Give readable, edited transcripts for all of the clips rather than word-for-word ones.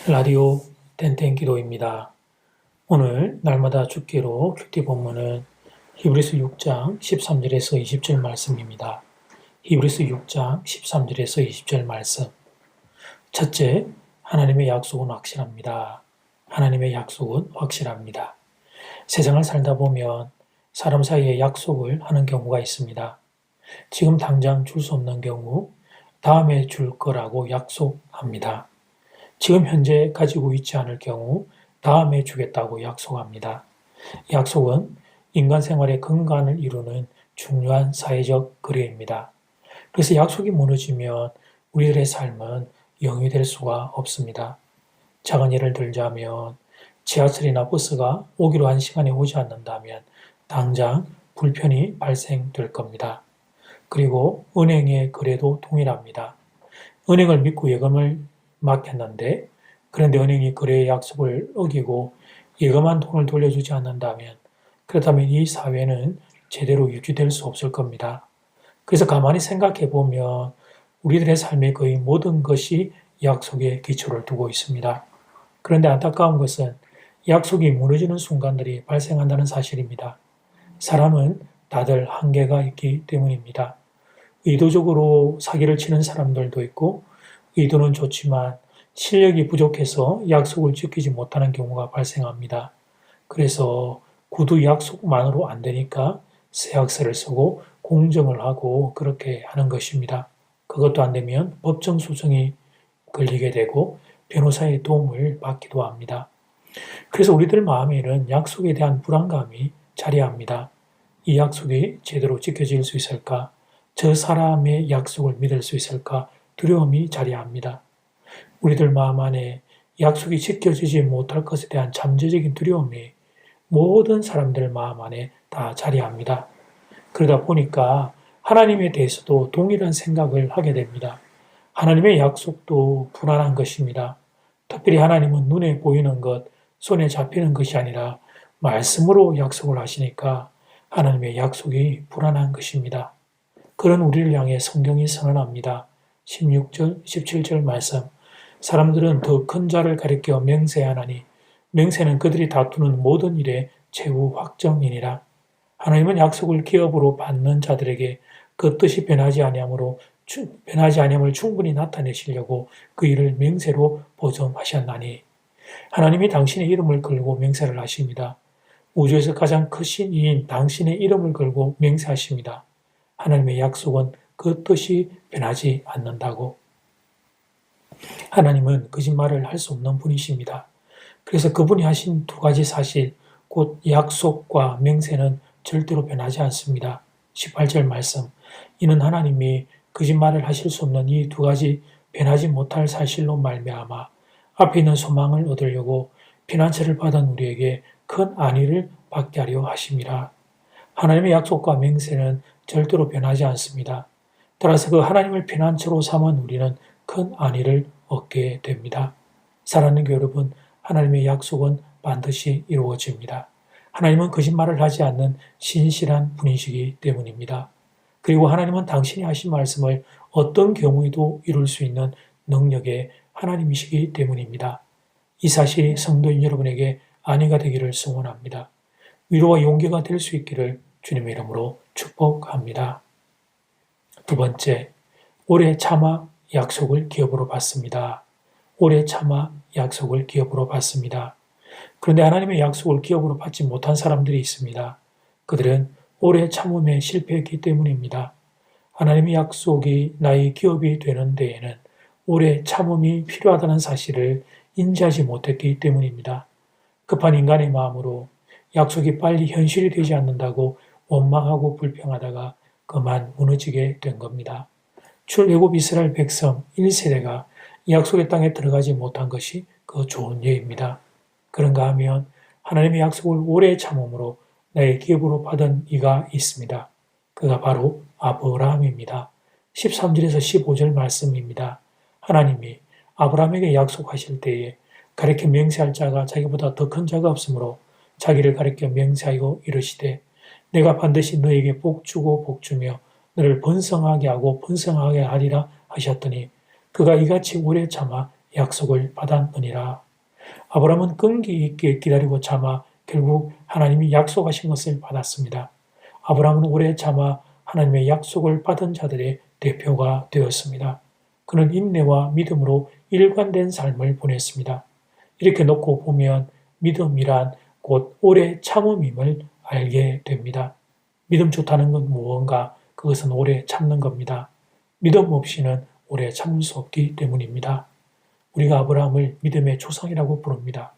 라디오 땡땡 기도입니다. 오늘 날마다 죽기로 큐티 본문은 히브리서 6장 13절에서 20절 말씀입니다. 히브리서 6장 13절에서 20절 말씀. 첫째, 하나님의 약속은 확실합니다. 하나님의 약속은 확실합니다. 세상을 살다 보면 사람 사이에 약속을 하는 경우가 있습니다. 지금 당장 줄 수 없는 경우 다음에 줄 거라고 약속합니다. 지금 현재 가지고 있지 않을 경우 다음에 주겠다고 약속합니다. 약속은 인간 생활의 근간을 이루는 중요한 사회적 거래입니다. 그래서 약속이 무너지면 우리들의 삶은 영이 될 수가 없습니다. 작은 예를 들자면 지하철이나 버스가 오기로 한 시간에 오지 않는다면 당장 불편이 발생될 겁니다. 그리고 은행의 거래도 동일합니다. 은행을 믿고 예금을 맡겼는데 그런데 은행이 거래의 약속을 어기고 예금한 돈을 돌려주지 않는다면 그렇다면 이 사회는 제대로 유지될 수 없을 겁니다. 그래서 가만히 생각해 보면 우리들의 삶의 거의 모든 것이 약속에 기초를 두고 있습니다. 그런데 안타까운 것은 약속이 무너지는 순간들이 발생한다는 사실입니다. 사람은 다들 한계가 있기 때문입니다. 의도적으로 사기를 치는 사람들도 있고 의도는 좋지만 실력이 부족해서 약속을 지키지 못하는 경우가 발생합니다. 그래서 구두 약속만으로 안 되니까 세약서를 쓰고 공정을 하고 그렇게 하는 것입니다. 그것도 안 되면 법정 소송이 걸리게 되고 변호사의 도움을 받기도 합니다. 그래서 우리들 마음에는 약속에 대한 불안감이 자리합니다. 이 약속이 제대로 지켜질 수 있을까? 저 사람의 약속을 믿을 수 있을까? 두려움이 자리합니다. 우리들 마음 안에 약속이 지켜지지 못할 것에 대한 잠재적인 두려움이 모든 사람들 마음 안에 다 자리합니다. 그러다 보니까 하나님에 대해서도 동일한 생각을 하게 됩니다. 하나님의 약속도 불안한 것입니다. 특별히 하나님은 눈에 보이는 것, 손에 잡히는 것이 아니라 말씀으로 약속을 하시니까 하나님의 약속이 불안한 것입니다. 그런 우리를 향해 성경이 선언합니다. 16절, 17절 말씀. 사람들은 더 큰 자를 가리켜 맹세하나니 맹세는 그들이 다투는 모든 일의 최후 확정이니라. 하나님은 약속을 기업으로 받는 자들에게 그 뜻이 변하지 아니함을 충분히 나타내시려고 그 일을 맹세로 보존하셨나니. 하나님이 당신의 이름을 걸고 맹세를 하십니다. 우주에서 가장 크신 이인 당신의 이름을 걸고 맹세하십니다. 하나님의 약속은 그 뜻이 변하지 않는다고. 하나님은 거짓말을 할 수 없는 분이십니다. 그래서 그분이 하신 두 가지 사실, 곧 약속과 맹세는 절대로 변하지 않습니다. 18절 말씀. 이는 하나님이 거짓말을 하실 수 없는 이 두 가지 변하지 못할 사실로 말미암아 앞에 있는 소망을 얻으려고 피난처를 받은 우리에게 큰 안위를 받게 하려 하심이라. 하나님의 약속과 맹세는 절대로 변하지 않습니다. 따라서 그 하나님을 피난처로 삼은 우리는 큰 안위를 얻게 됩니다. 사랑하는 교회 여러분, 하나님의 약속은 반드시 이루어집니다. 하나님은 거짓말을 하지 않는 신실한 분이시기 때문입니다. 그리고 하나님은 당신이 하신 말씀을 어떤 경우에도 이룰 수 있는 능력의 하나님이시기 때문입니다. 이 사실이 성도인 여러분에게 안위가 되기를 소원합니다. 위로와 용기가 될 수 있기를 주님의 이름으로 축복합니다. 두 번째, 오래 참아 약속을 기업으로 받습니다. 오래 참아 약속을 기업으로 받습니다. 그런데 하나님의 약속을 기업으로 받지 못한 사람들이 있습니다. 그들은 오래 참음에 실패했기 때문입니다. 하나님의 약속이 나의 기업이 되는 데에는 오래 참음이 필요하다는 사실을 인지하지 못했기 때문입니다. 급한 인간의 마음으로 약속이 빨리 현실이 되지 않는다고 원망하고 불평하다가 그만 무너지게 된 겁니다. 출애굽 이스라엘 백성 1세대가 약속의 땅에 들어가지 못한 것이 그 좋은 예입니다. 그런가 하면 하나님의 약속을 오래 참음으로 나의 기업으로 받은 이가 있습니다. 그가 바로 아브라함입니다. 13절에서 15절 말씀입니다. 하나님이 아브라함에게 약속하실 때에 가리켜 맹세할 자가 자기보다 더 큰 자가 없으므로 자기를 가리켜 맹세하고 이르시되 내가 반드시 너에게 복주고 복주며 너를 번성하게 하고 번성하게 하리라 하셨더니 그가 이같이 오래 참아 약속을 받았느니라. 아브라함은 끈기 있게 기다리고 참아 결국 하나님이 약속하신 것을 받았습니다. 아브라함은 오래 참아 하나님의 약속을 받은 자들의 대표가 되었습니다. 그는 인내와 믿음으로 일관된 삶을 보냈습니다. 이렇게 놓고 보면 믿음이란 곧 오래 참음임을 알게 됩니다. 믿음 좋다는 건 무언가? 그것은 오래 참는 겁니다. 믿음 없이는 오래 참을 수 없기 때문입니다. 우리가 아브라함을 믿음의 조상이라고 부릅니다.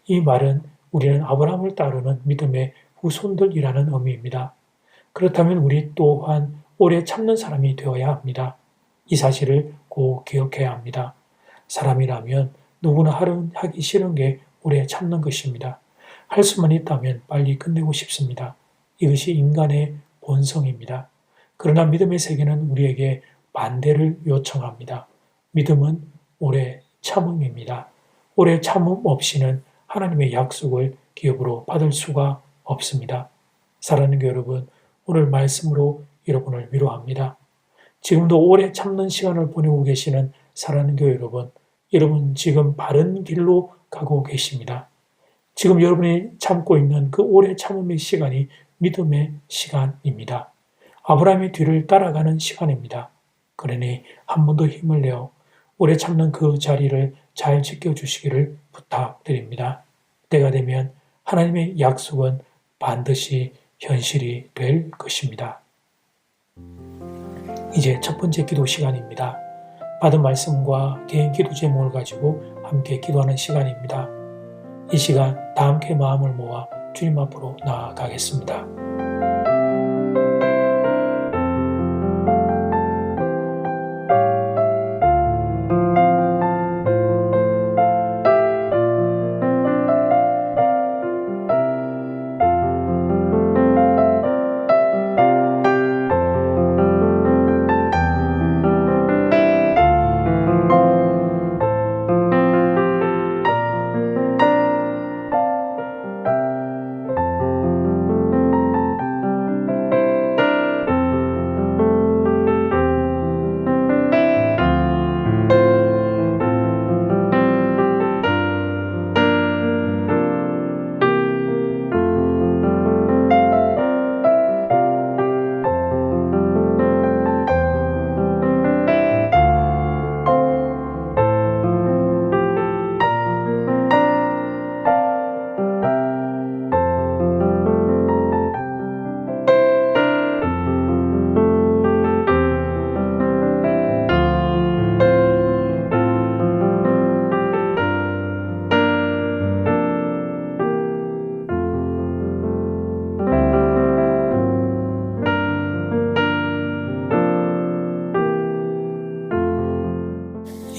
이 말은 우리는 아브라함을 따르는 믿음의 후손들이라는 의미입니다. 그렇다면 우리 또한 오래 참는 사람이 되어야 합니다. 이 사실을 꼭 기억해야 합니다. 사람이라면 누구나 하기 싫은 게 오래 참는 것입니다. 할 수만 있다면 빨리 끝내고 싶습니다. 이것이 인간의 본성입니다. 그러나 믿음의 세계는 우리에게 반대를 요청합니다. 믿음은 오래 참음입니다. 오래 참음 없이는 하나님의 약속을 기업으로 받을 수가 없습니다. 사랑하는 교회 여러분, 오늘 말씀으로 여러분을 위로합니다. 지금도 오래 참는 시간을 보내고 계시는 사랑하는 교회 여러분 지금 바른 길로 가고 계십니다. 지금 여러분이 참고 있는 그 오래 참음의 시간이 믿음의 시간입니다. 아브라함의 뒤를 따라가는 시간입니다. 그러니 한 번 더 힘을 내어 오래 참는 그 자리를 잘 지켜주시기를 부탁드립니다. 때가 되면 하나님의 약속은 반드시 현실이 될 것입니다. 이제 첫 번째 기도 시간입니다. 받은 말씀과 개인 기도 제목을 가지고 함께 기도하는 시간입니다. 이 시간 다 함께 마음을 모아 주님 앞으로 나아가겠습니다.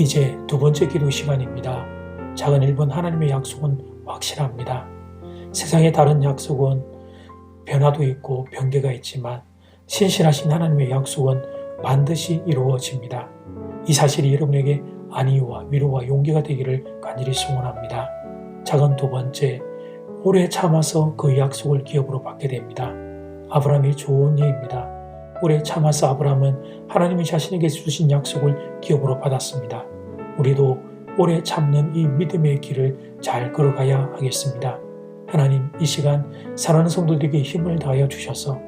이제 두 번째 기도 시간입니다. 작은 1번 하나님의 약속은 확실합니다. 세상의 다른 약속은 변화도 있고 변개가 있지만 신실하신 하나님의 약속은 반드시 이루어집니다. 이 사실이 여러분에게 안위와 위로와 용기가 되기를 간절히 소원합니다. 작은 두 번째, 오래 참아서 그 약속을 기업으로 받게 됩니다. 아브라함의 좋은 예입니다. 오래 참아서 아브라함은 하나님이 자신에게 주신 약속을 기업으로 받았습니다. 우리도 오래 참는 이 믿음의 길을 잘 걸어가야 하겠습니다. 하나님, 이 시간 사랑하는 성도들에게 힘을 더하여 주셔서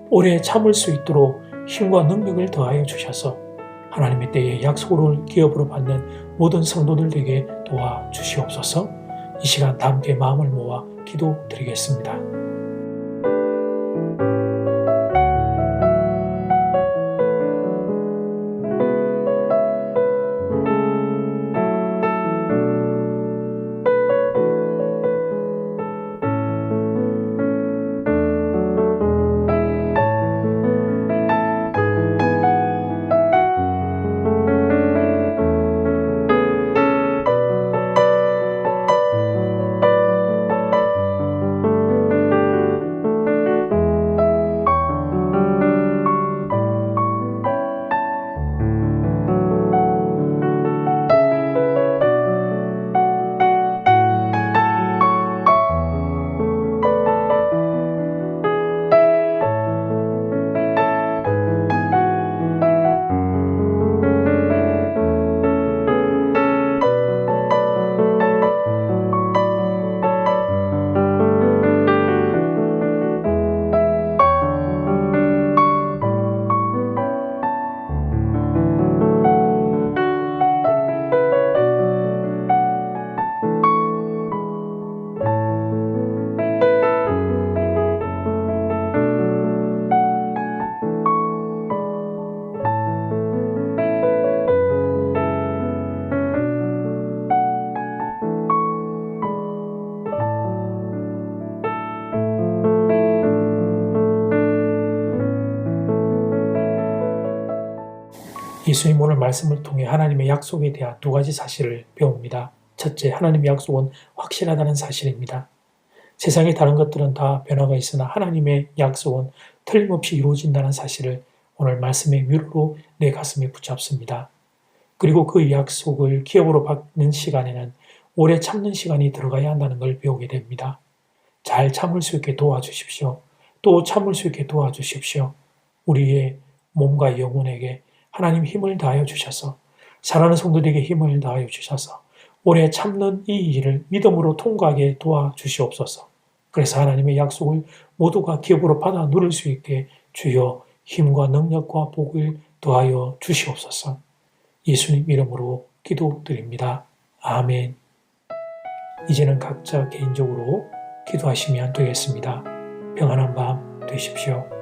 오래 참을 수 있도록 힘과 능력을 더하여 주셔서 하나님의 때에 약속을 기업으로 받는 모든 성도들에게 도와주시옵소서. 이 시간 다 함께 마음을 모아 기도드리겠습니다. 예수님 오늘 말씀을 통해 하나님의 약속에 대한 두 가지 사실을 배웁니다. 첫째, 하나님의 약속은 확실하다는 사실입니다. 세상의 다른 것들은 다 변화가 있으나 하나님의 약속은 틀림없이 이루어진다는 사실을 오늘 말씀의 위로로 내 가슴에 붙잡습니다. 그리고 그 약속을 기업으로 받는 시간에는 오래 참는 시간이 들어가야 한다는 걸 배우게 됩니다. 잘 참을 수 있게 도와주십시오. 또 참을 수 있게 도와주십시오. 우리의 몸과 영혼에게 하나님 힘을 다하여 주셔서 사랑하는 성도들에게 힘을 다하여 주셔서 오래 참는 이 일을 믿음으로 통과하게 도와주시옵소서. 그래서 하나님의 약속을 모두가 기업으로 받아 누릴 수 있게 주여 힘과 능력과 복을 더하여 주시옵소서. 예수님 이름으로 기도드립니다. 아멘. 이제는 각자 개인적으로 기도하시면 되겠습니다. 평안한 밤 되십시오.